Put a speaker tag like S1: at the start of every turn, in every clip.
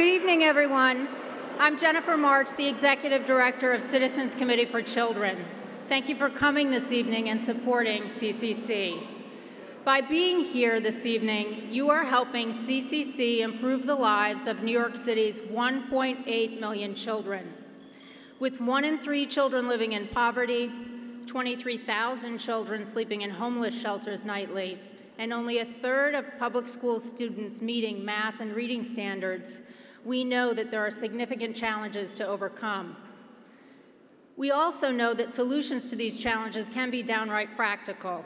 S1: Good evening, everyone. I'm Jennifer March, the Executive Director of Citizens Committee for Children. Thank you for coming this evening and supporting CCC. By being here this evening, you are helping CCC improve the lives of New York City's 1.8 million children. With 1 in 3 children living in poverty, 23,000 children sleeping in homeless shelters nightly, and only a third of public school students meeting math and reading standards, we know that there are significant challenges to overcome. We also know that solutions to these challenges can be downright practical.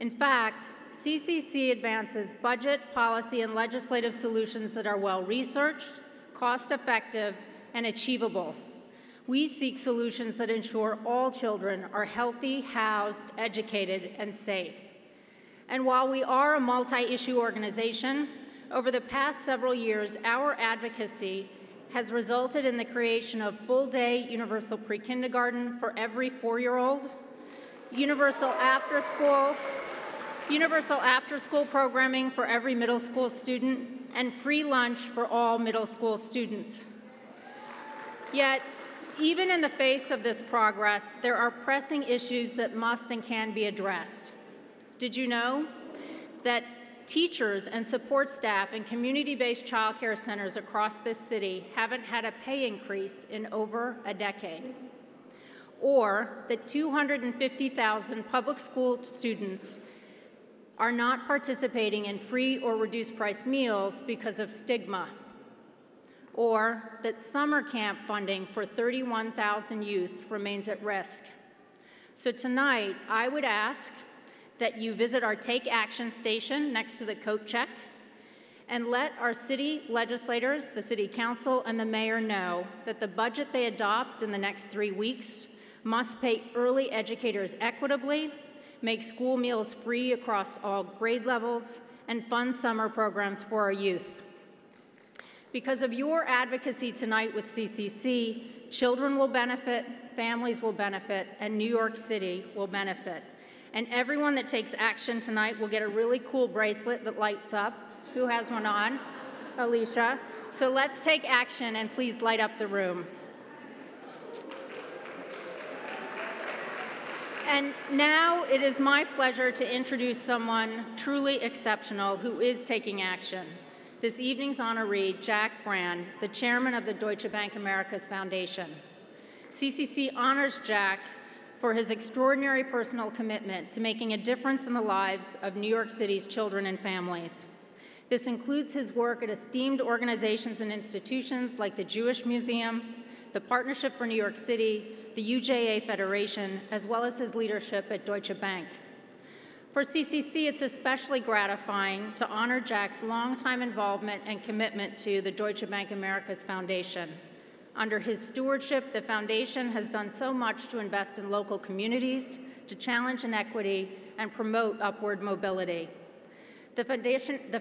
S1: In fact, CCC advances budget, policy, and legislative solutions that are well-researched, cost-effective, and achievable. We seek solutions that ensure all children are healthy, housed, educated, and safe. And while we are a multi-issue organization, over the past several years, our advocacy has resulted in the creation of full-day universal pre-kindergarten for every 4-year-old, universal after-school programming for every middle school student, and free lunch for all middle school students. Yet, even in the face of this progress, there are pressing issues that must and can be addressed. Did you know that teachers and support staff in community-based child care centers across this city haven't had a pay increase in over a decade? Or that 250,000 public school students are not participating in free or reduced price meals because of stigma? Or that summer camp funding for 31,000 youth remains at risk? So tonight, I would ask that you visit our Take Action station next to the coat check and let our city legislators, the city council, and the mayor know that the budget they adopt in the next 3 weeks must pay early educators equitably, make school meals free across all grade levels, and fund summer programs for our youth. Because of your advocacy tonight with CCC, children will benefit, families will benefit, and New York City will benefit. And everyone that takes action tonight will get a really cool bracelet that lights up. Who has one on? Alicia. So let's take action and please light up the room. And now it is my pleasure to introduce someone truly exceptional who is taking action. This evening's honoree, Jacques Brand, the chairman of the Deutsche Bank Americas Foundation. CCC honors Jacques for his extraordinary personal commitment to making a difference in the lives of New York City's children and families. This includes his work at esteemed organizations and institutions like the Jewish Museum, the Partnership for New York City, the UJA Federation, as well as his leadership at Deutsche Bank. For CCC, it's especially gratifying to honor Jacques' longtime involvement and commitment to the Deutsche Bank Americas Foundation. Under his stewardship, the foundation has done so much to invest in local communities, to challenge inequity, and promote upward mobility. The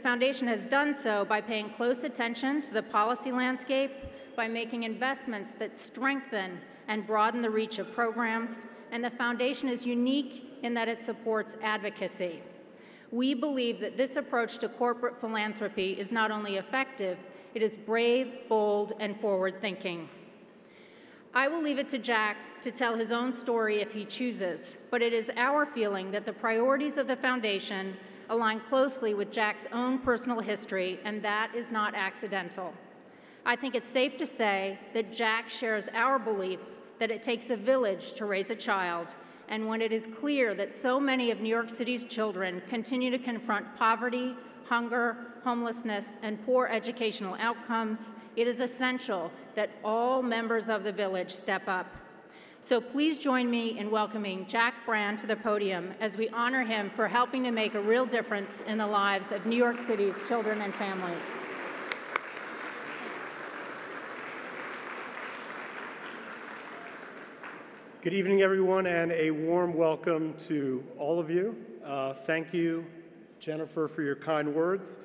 S1: foundation has done so by paying close attention to the policy landscape, by making investments that strengthen and broaden the reach of programs, and the foundation is unique in that it supports advocacy. We believe that this approach to corporate philanthropy is not only effective, it is brave, bold, and forward-thinking. I will leave it to Jacques to tell his own story if he chooses, but it is our feeling that the priorities of the foundation align closely with Jacques' own personal history, and that is not accidental. I think it's safe to say that Jacques shares our belief that it takes a village to raise a child, and when it is clear that so many of New York City's children continue to confront poverty, hunger, homelessness, and poor educational outcomes, it is essential that all members of the village step up. So please join me in welcoming Jacques Brand to the podium as we honor him for helping to make a real difference in the lives of New York City's children and families.
S2: Good evening, everyone, and a warm welcome to all of you. Thank you, Jennifer, for your kind words.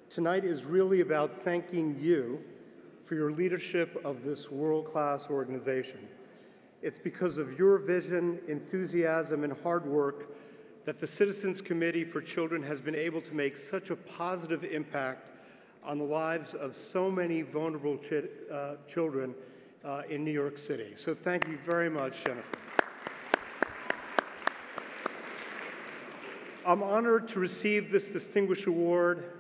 S2: Tonight is really about thanking you for your leadership of this world-class organization. It's because of your vision, enthusiasm, and hard work that the Citizens Committee for Children has been able to make such a positive impact on the lives of so many vulnerable children in New York City. So thank you very much, Jennifer. I'm honored to receive this distinguished award,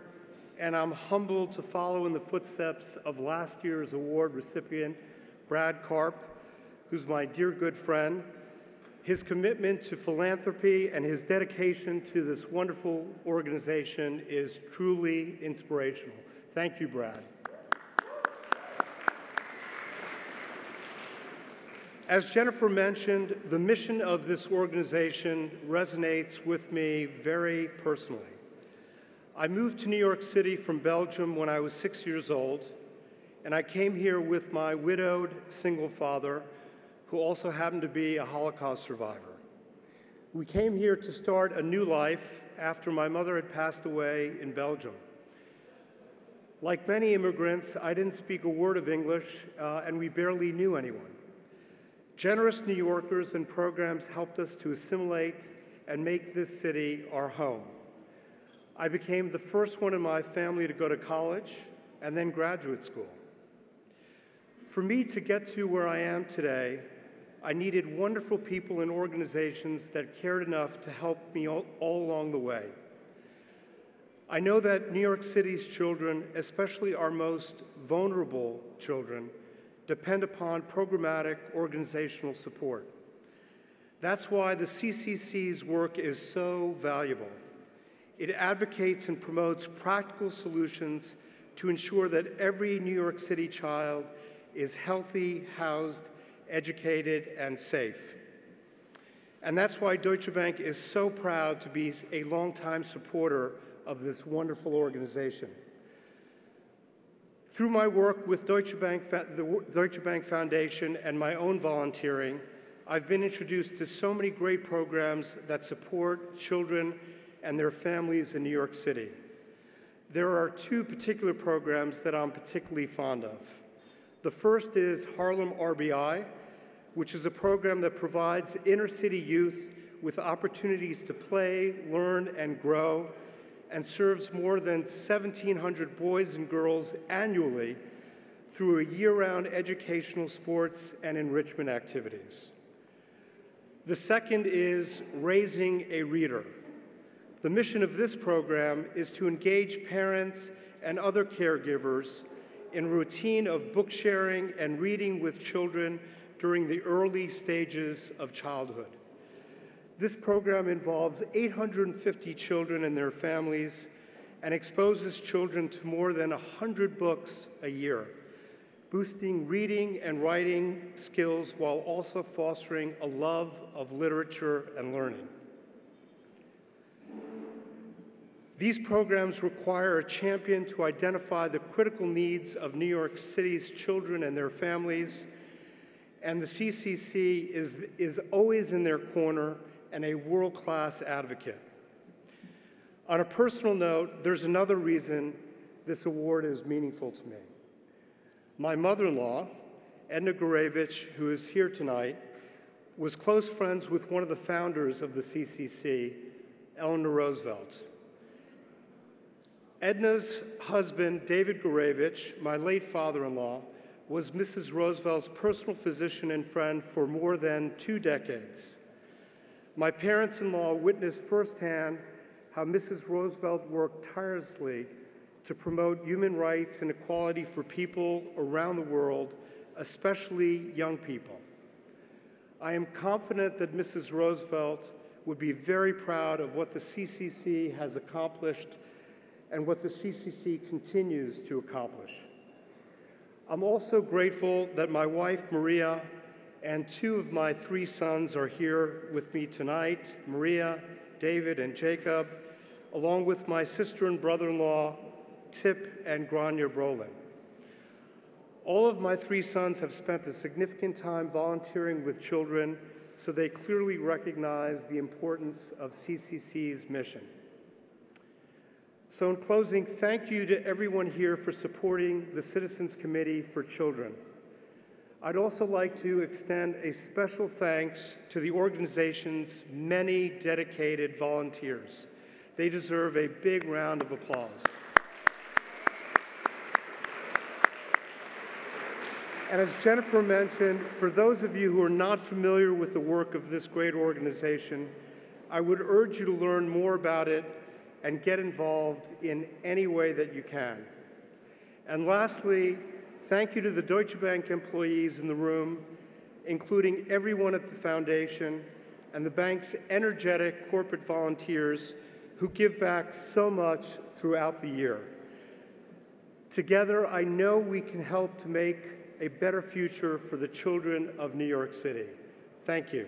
S2: and I'm humbled to follow in the footsteps of last year's award recipient, Brad Karp, who's my dear good friend. His commitment to philanthropy and his dedication to this wonderful organization is truly inspirational. Thank you, Brad. As Jennifer mentioned, the mission of this organization resonates with me very personally. I moved to New York City from Belgium when I was 6 years old, and I came here with my widowed single father, who also happened to be a Holocaust survivor. We came here to start a new life after my mother had passed away in Belgium. Like many immigrants, I didn't speak a word of English, and we barely knew anyone. Generous New Yorkers and programs helped us to assimilate and make this city our home. I became the first one in my family to go to college and then graduate school. For me to get to where I am today, I needed wonderful people and organizations that cared enough to help me all along the way. I know that New York City's children, especially our most vulnerable children, depend upon programmatic organizational support. That's why the CCC's work is so valuable. It advocates and promotes practical solutions to ensure that every New York City child is healthy, housed, educated, and safe. And that's why Deutsche Bank is so proud to be a longtime supporter of this wonderful organization. Through my work with the Deutsche Bank Foundation and my own volunteering, I've been introduced to so many great programs that support children and their families in New York City. There are two particular programs that I'm particularly fond of. The first is Harlem RBI, which is a program that provides inner-city youth with opportunities to play, learn, and grow, and serves more than 1,700 boys and girls annually through a year-round educational, sports, and enrichment activities. The second is Raising a Reader. The mission of this program is to engage parents and other caregivers in a routine of book sharing and reading with children during the early stages of childhood. This program involves 850 children and their families and exposes children to more than 100 books a year, boosting reading and writing skills while also fostering a love of literature and learning. These programs require a champion to identify the critical needs of New York City's children and their families, and the CCC is always in their corner and a world-class advocate. On a personal note, there's another reason this award is meaningful to me. My mother-in-law, Edna Gurevich, who is here tonight, was close friends with one of the founders of the CCC, Eleanor Roosevelt. Edna's husband, David Gurevich, my late father-in-law, was Mrs. Roosevelt's personal physician and friend for more than 2 decades. My parents-in-law witnessed firsthand how Mrs. Roosevelt worked tirelessly to promote human rights and equality for people around the world, especially young people. I am confident that Mrs. Roosevelt would be very proud of what the CCC has accomplished and what the CCC continues to accomplish. I'm also grateful that my wife, Maria, and 2 of my 3 sons are here with me tonight, Maria, David, and Jacob, along with my sister and brother-in-law, Tip and Grania Brolin. All of my 3 sons have spent a significant time volunteering with children, so they clearly recognize the importance of CCC's mission. So in closing, thank you to everyone here for supporting the Citizens Committee for Children. I'd also like to extend a special thanks to the organization's many dedicated volunteers. They deserve a big round of applause. And as Jennifer mentioned, for those of you who are not familiar with the work of this great organization, I would urge you to learn more about it and get involved in any way that you can. And lastly, thank you to the Deutsche Bank employees in the room, including everyone at the foundation and the bank's energetic corporate volunteers who give back so much throughout the year. Together, I know we can help to make a better future for the children of New York City. Thank you.